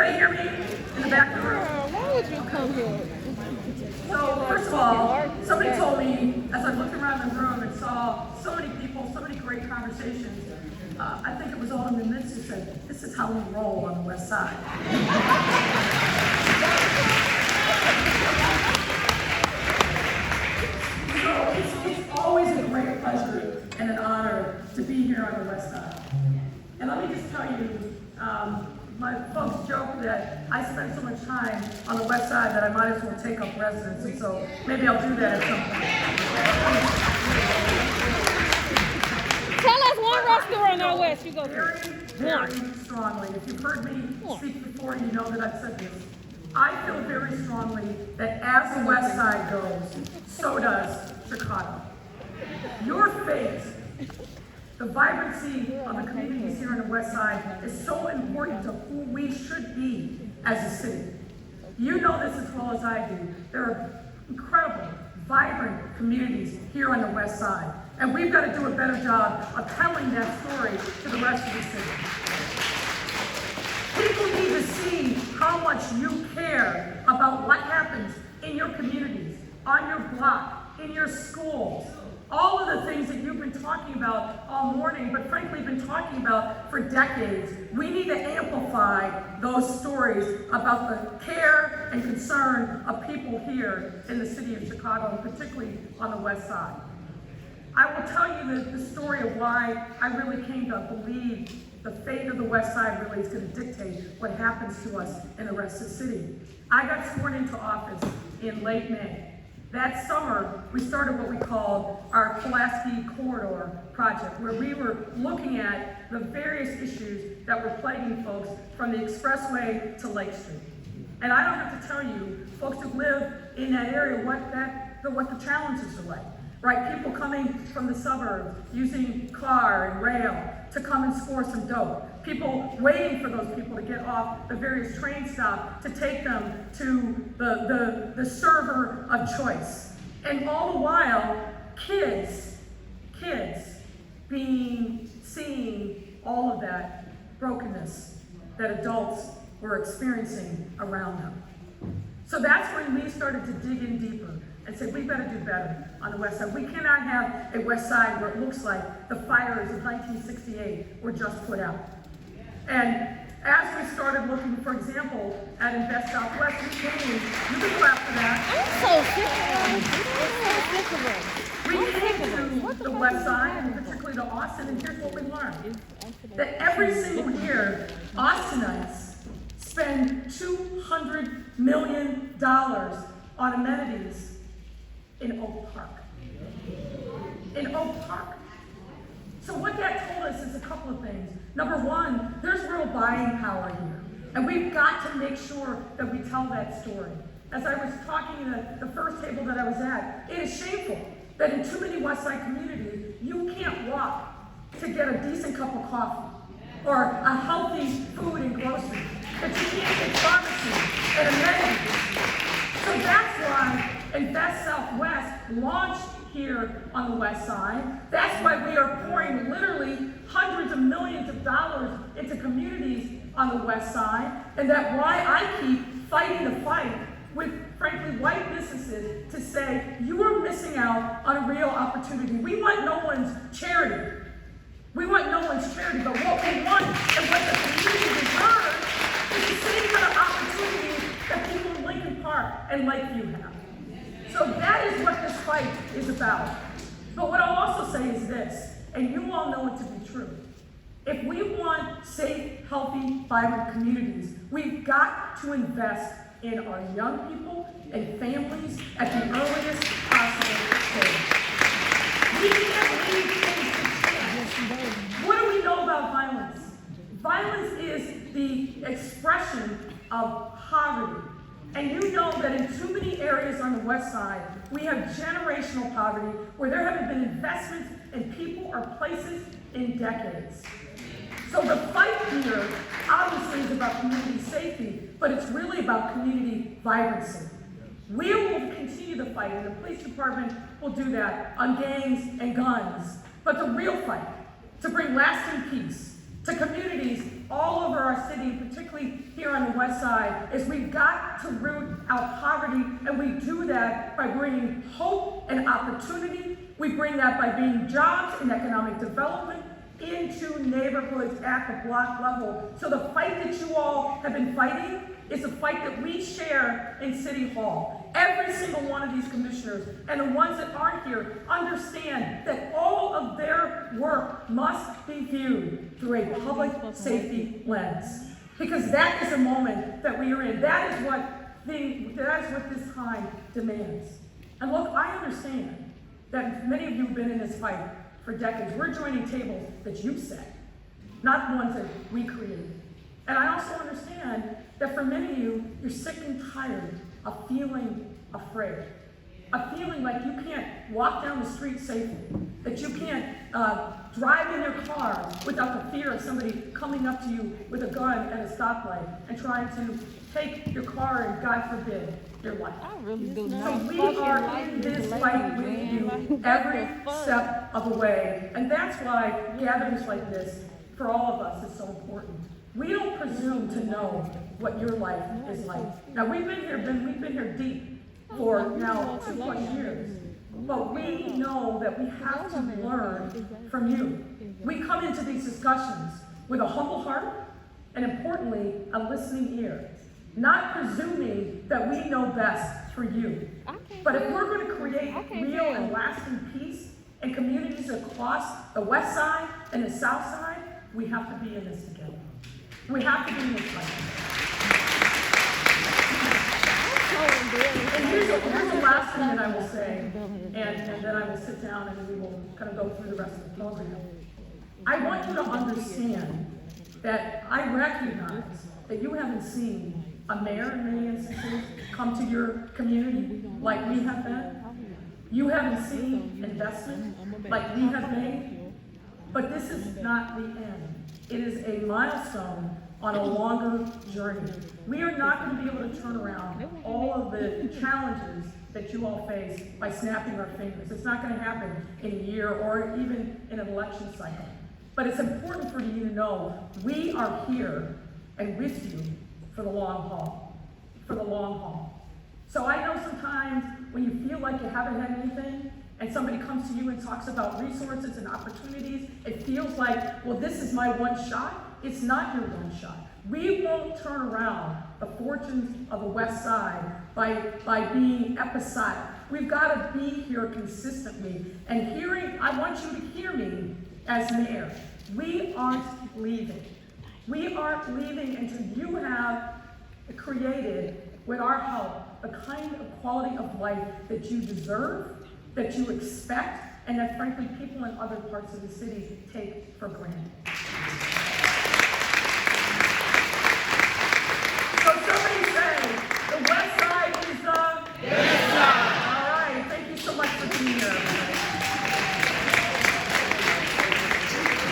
anybody hear me in the back of the room? Why would you come here? So, first of all, somebody told me, as I looked around the room and saw so many people, so many great conversations, I think it was Alderman Mintz who said, this is how we roll on the West Side. So, it's always a great pleasure and an honor to be here on the West Side. And let me just tell you, my folks joke that I spend so much time on the West Side that I might as well take up residence, and so maybe I'll do that at some point. Tell us one restaurant out west you go to. Very strongly. If you've heard me speak before, you know that I've said this. I feel very strongly that as the West Side goes, so does Chicago. Your fate, the vibrancy of the communities here on the West Side is so important to who we should be as a city. You know this as well as I do. There are incredible, vibrant communities here on the West Side, and we've got to do a better job of telling that story to the rest of the city. People need to see how much you care about what happens in your communities, on your block, in your schools. All of the things that you've been talking about all morning, but frankly been talking about for decades. We need to amplify those stories about the care and concern of people here in the city of Chicago, and particularly on the West Side. I will tell you the story of why I really came to believe the fate of the West Side really is going to dictate what happens to us in the rest of the city. I got sworn into office in late May. That summer, we started what we called our Pulaski Corridor project, where we were looking at the various issues that were plaguing folks from the expressway to Lake Street. And I don't have to tell you, folks who live in that area, what the challenges are like, right? People coming from the suburbs, using car and rail to come and score some dope. People waiting for those people to get off the various train stops to take them to the server of choice. And all the while, kids seeing all of that brokenness that adults were experiencing around them. So that's when we started to dig in deeper and said, we better do better on the West Side. We cannot have a West Side where it looks like the fires of 1968 were just put out. And as we started looking, for example, at Invest Southwest, we came, you can clap for that. We came to the West Side, and particularly to Austin, and here's what we learned. That every single year, Austinites spend $200 million on amenities in Oak Park. In Oak Park. So what that told us is a couple of things. Number one, there's real buying power here. And we've got to make sure that we tell that story. As I was talking at the first table that I was at, it is shameful that in too many West Side communities, you can't walk to get a decent cup of coffee or a healthy food and groceries, that you can't get pharmacy and amenities. So that's why Invest Southwest launched here on the West Side. That's why we are pouring literally hundreds of millions of dollars into communities on the West Side, and that's why I keep fighting the fight with, frankly, white businesses to say, you are missing out on a real opportunity. We want no one's charity. We want no one's charity, but what we want and what the community deserves is the same kind of opportunity that people in Lincoln Park and Lakeview have. So that is what this fight is about. But what I'll also say is this, and you all know it to be true. If we want safe, healthy, vibrant communities, we've got to invest in our young people and families at the earliest possible stage. We can't leave things to chance. What do we know about violence? Violence is the expression of poverty. And you know that in too many areas on the West Side, we have generational poverty where there haven't been investments in people or places in decades. So the fight here obviously is about community safety, but it's really about community vibrancy. We will continue the fight, and the police department will do that on gangs and guns. But the real fight, to bring lasting peace to communities all over our city, particularly here here on the west side is we've got to root out poverty, and we do that by bringing hope and opportunity. We bring that by being jobs and economic development into neighborhoods at the block level. So the fight that you all have been fighting is a fight that we share in City Hall. Every single one of these commissioners, and the ones that aren't here, understand that all of their work must be viewed through a public safety lens. Because that is the moment that we are in. That is what this time demands. And look, I understand that many of you have been in this fight for decades. We're joining tables that you set, not ones that we created. And I also understand that for many of you, you're sick and tired of feeling afraid, of feeling like you can't walk down the street safely, that you can't drive in your car without the fear of somebody coming up to you with a gun at a stoplight and trying to take your car and, God forbid, your life. So we are in this fight with you every step of the way. And that's why gatherings like this, for all of us, is so important. We don't presume to know what your life is like. Now, we've been here deep for now 2+ years. But we know that we have to learn from you. We come into these discussions with a humble heart and, importantly, a listening ear. Not presuming that we know best for you. But if we're going to create real and lasting peace in communities across the west side and the south side, we have to be in this together. We have to be in this fight. And here's the last thing that I will say, and then I will sit down and we will kind of go through the rest of the program. I want you to understand that I recognize that you haven't seen a mayor in many instances come to your community like we have been. You haven't seen investment like we have made. But this is not the end. It is a milestone on a longer journey. We are not going to be able to turn around all of the challenges that you all face by snapping our fingers. It's not going to happen in a year or even in an election cycle. But it's important for you to know we are here and with you for the long haul. For the long haul. So I know sometimes when you feel like you haven't had anything, and somebody comes to you and talks about resources and opportunities, it feels like, well, this is my one shot. It's not your one shot. We won't turn around the fortunes of the West Side by being episodic. We've got to be here consistently. And I want you to hear me as mayor. We aren't leaving. We aren't leaving until you have created, with our help, the kind of quality of life that you deserve, that you expect, and that frankly people in other parts of the city take for granted.